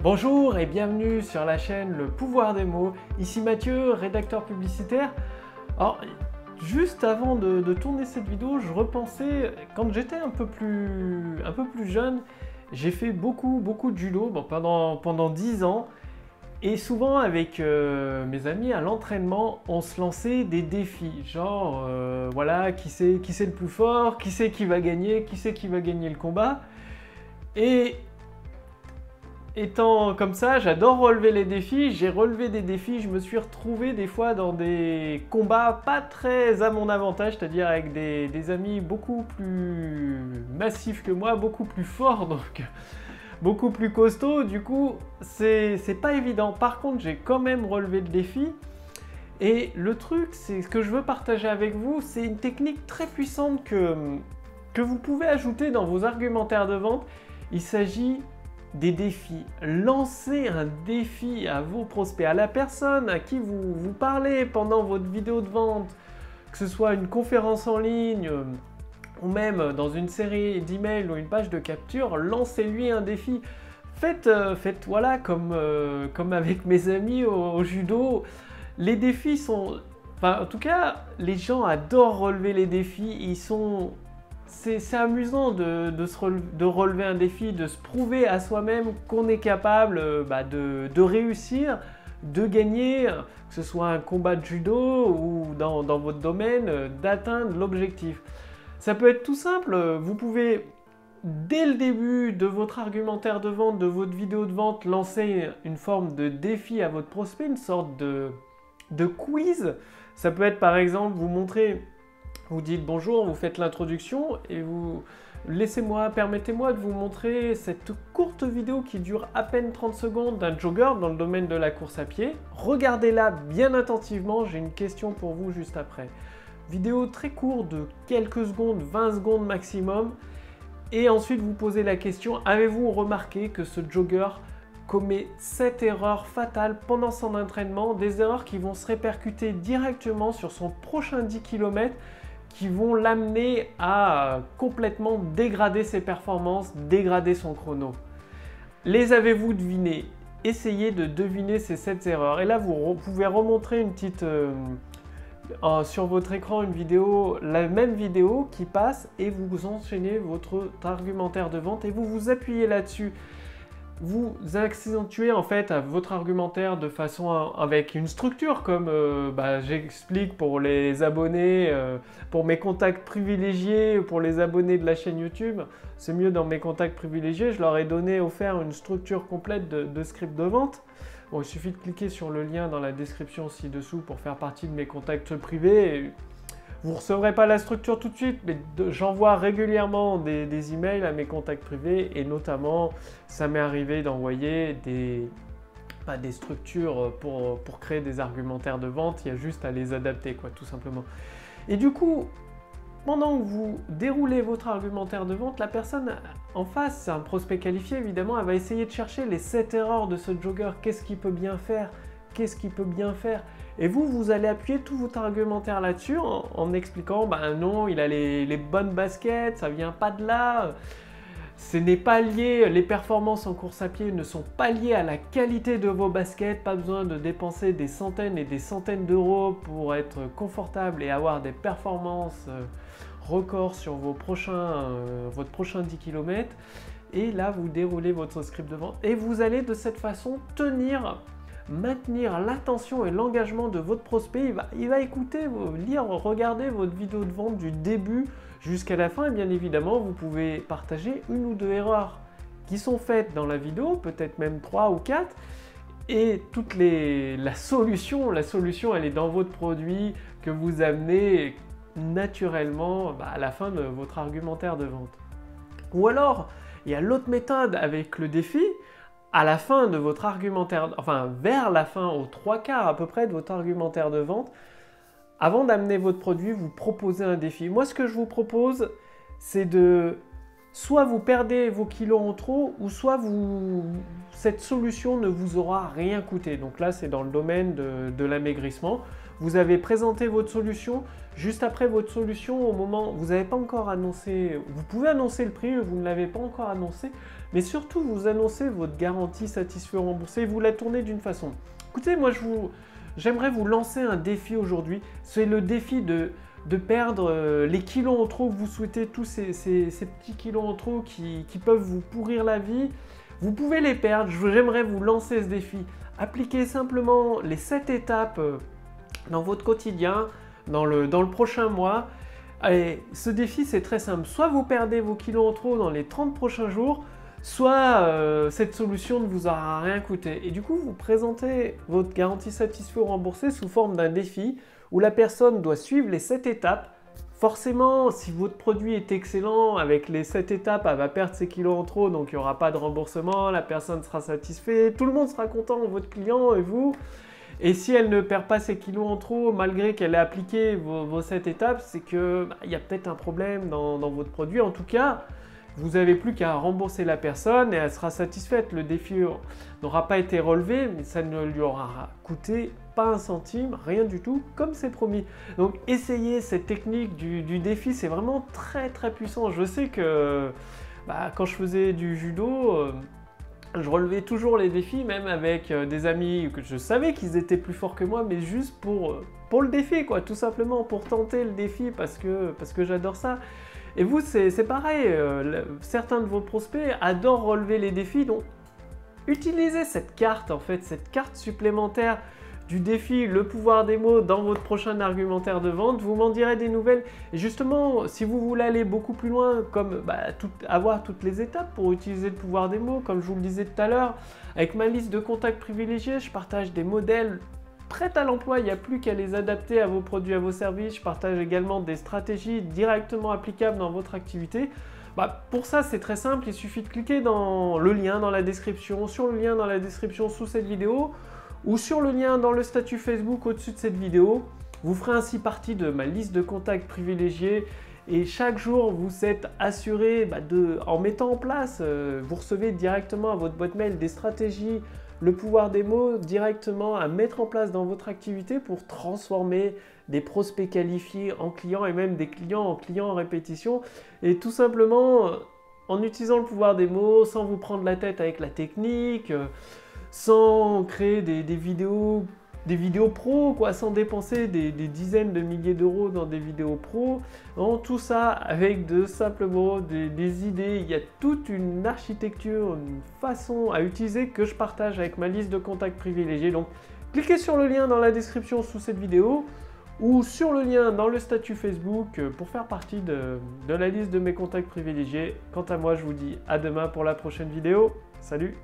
Bonjour et bienvenue sur la chaîne Le Pouvoir des mots. Ici Mathieu, rédacteur publicitaire. Alors, juste avant de tourner cette vidéo, je repensais, quand j'étais un peu plus jeune, j'ai fait beaucoup de judo pendant 10 ans. Et souvent avec mes amis à l'entraînement, on se lançait des défis. Genre, voilà, qui c'est le plus fort, qui c'est qui va gagner, qui c'est qui va gagner le combat. Et étant comme ça, j'adore relever les défis, j'ai relevé des défis, je me suis retrouvé des fois dans des combats pas très à mon avantage, c'est-à-dire avec des amis beaucoup plus massifs que moi, beaucoup plus forts, donc beaucoup plus costauds, du coup c'est pas évident. Par contre, j'ai quand même relevé le défi, et le truc, c'est ce que je veux partager avec vous, c'est une technique très puissante que vous pouvez ajouter dans vos argumentaires de vente. Il s'agit des défis. Lancez un défi à vos prospects, à la personne à qui vous parlez pendant votre vidéo de vente, que ce soit une conférence en ligne ou même dans une série d'emails ou une page de capture, lancez-lui un défi. Faites voilà, comme avec mes amis au judo. Les défis sont... Enfin, en tout cas, les gens adorent relever les défis. C'est amusant de relever un défi, de se prouver à soi-même qu'on est capable de réussir, de gagner, que ce soit un combat de judo ou dans votre domaine, d'atteindre l'objectif. Ça peut être tout simple, vous pouvez, dès le début de votre argumentaire de vente, de votre vidéo de vente, lancer une forme de défi à votre prospect, une sorte de quiz. Ça peut être par exemple, vous dites bonjour, vous faites l'introduction et permettez-moi de vous montrer cette courte vidéo qui dure à peine 30 secondes d'un jogger dans le domaine de la course à pied. Regardez-la bien attentivement, j'ai une question pour vous juste après. Vidéo très courte de quelques secondes, 20 secondes maximum. Et ensuite vous posez la question, avez-vous remarqué que ce jogger commet 7 erreurs fatales pendant son entraînement, des erreurs qui vont se répercuter directement sur son prochain 10 km, qui vont l'amener à complètement dégrader ses performances, dégrader son chrono. Les avez-vous devinés? Essayez de deviner ces 7 erreurs. Et là, vous pouvez remontrer une petite... sur votre écran, une vidéo, la même vidéo qui passe, et vous enchaînez votre argumentaire de vente et vous appuyez là-dessus. Vous accentuez en fait votre argumentaire de façon avec une structure comme j'explique pour les abonnés, pour mes contacts privilégiés, pour les abonnés de la chaîne YouTube. C'est mieux dans mes contacts privilégiés, je leur ai offert une structure complète de script de vente. Bon, il suffit de cliquer sur le lien dans la description ci-dessous pour faire partie de mes contacts privés. Vous ne recevrez pas la structure tout de suite, mais j'envoie régulièrement des emails à mes contacts privés, et notamment, ça m'est arrivé d'envoyer des structures pour créer des argumentaires de vente. Il y a juste à les adapter, quoi, tout simplement. Et du coup, pendant que vous déroulez votre argumentaire de vente, la personne en face, c'est un prospect qualifié évidemment, elle va essayer de chercher les 7 erreurs de ce jogger. Qu'est-ce qu'il peut bien faire? Qu'est-ce qu'il peut bien faire? Et vous allez appuyer tout votre argumentaire là-dessus en expliquant, non, il a les bonnes baskets, ça vient pas de là, ce n'est pas lié, les performances en course à pied ne sont pas liées à la qualité de vos baskets, pas besoin de dépenser des centaines et des centaines d'euros pour être confortable et avoir des performances records sur votre prochain 10 km. Et là, vous déroulez votre script de vente et vous allez de cette façon maintenir l'attention et l'engagement de votre prospect. Il va écouter, lire, regarder votre vidéo de vente du début jusqu'à la fin. Et bien évidemment, vous pouvez partager une ou deux erreurs qui sont faites dans la vidéo, peut-être même 3 ou 4. Et la solution, elle est dans votre produit que vous amenez naturellement à la fin de votre argumentaire de vente. Ou alors, il y a l'autre méthode avec le défi. À la fin de votre argumentaire, enfin vers la fin, aux 3/4 à peu près de votre argumentaire de vente, avant d'amener votre produit, vous proposez un défi. Moi, ce que je vous propose, c'est soit vous perdez vos kilos en trop, ou soit cette solution ne vous aura rien coûté. Donc là, c'est dans le domaine de l'amaigrissement. Vous avez présenté votre solution. Juste après votre solution, au moment où vous n'avez pas encore annoncé, vous pouvez annoncer le prix, vous ne l'avez pas encore annoncé, mais surtout vous annoncez votre garantie satisfait ou remboursé, vous la tournez d'une façon. Écoutez, moi j'aimerais vous lancer un défi aujourd'hui. C'est le défi de perdre les kilos en trop que vous souhaitez, tous ces petits kilos en trop qui peuvent vous pourrir la vie. Vous pouvez les perdre, j'aimerais vous lancer ce défi. Appliquez simplement les 7 étapes dans votre quotidien, dans le prochain mois. Allez, ce défi c'est très simple, soit vous perdez vos kilos en trop dans les 30 prochains jours, soit cette solution ne vous aura rien coûté. Et du coup, vous présentez votre garantie satisfait ou remboursée sous forme d'un défi où la personne doit suivre les 7 étapes. Forcément, si votre produit est excellent, avec les 7 étapes, elle va perdre ses kilos en trop, donc il n'y aura pas de remboursement, la personne sera satisfaite, tout le monde sera content, votre client et vous. Et si elle ne perd pas ses kilos en trop, malgré qu'elle ait appliqué vos 7 étapes, c'est qu'il y a peut-être un problème dans votre produit. En tout cas, vous n'avez plus qu'à rembourser la personne et elle sera satisfaite. Le défi n'aura pas été relevé, mais ça ne lui aura coûté pas un centime, rien du tout, comme c'est promis. Donc essayez cette technique du défi, c'est vraiment très très puissant. Je sais que quand je faisais du judo, je relevais toujours les défis, même avec des amis que je savais qu'ils étaient plus forts que moi, mais juste pour le défi, quoi, tout simplement pour tenter le défi parce que j'adore ça. Et vous, c'est pareil, certains de vos prospects adorent relever les défis, donc utilisez cette carte, en fait, cette carte supplémentaire du défi, le pouvoir des mots dans votre prochain argumentaire de vente, vous m'en direz des nouvelles. Et justement, si vous voulez aller beaucoup plus loin, comme avoir toutes les étapes pour utiliser le pouvoir des mots, comme je vous le disais tout à l'heure, avec ma liste de contacts privilégiés, je partage des modèles prêts à l'emploi, il n'y a plus qu'à les adapter à vos produits, à vos services. Je partage également des stratégies directement applicables dans votre activité. Pour ça, c'est très simple, il suffit de cliquer dans le lien dans la description, sur le lien dans la description sous cette vidéo, ou sur le lien dans le statut Facebook au-dessus de cette vidéo. Vous ferez ainsi partie de ma liste de contacts privilégiés et chaque jour vous êtes assuré en mettant en place, vous recevez directement à votre boîte mail des stratégies, le pouvoir des mots directement à mettre en place dans votre activité pour transformer des prospects qualifiés en clients et même des clients en clients en répétition. Et tout simplement en utilisant le pouvoir des mots, sans vous prendre la tête avec la technique, sans créer des vidéos pro, quoi, sans dépenser des dizaines de milliers d'euros dans des vidéos pro. Non, tout ça avec simplement des idées. Il y a toute une architecture, une façon à utiliser que je partage avec ma liste de contacts privilégiés. Donc, cliquez sur le lien dans la description sous cette vidéo ou sur le lien dans le statut Facebook pour faire partie de la liste de mes contacts privilégiés. Quant à moi, je vous dis à demain pour la prochaine vidéo. Salut!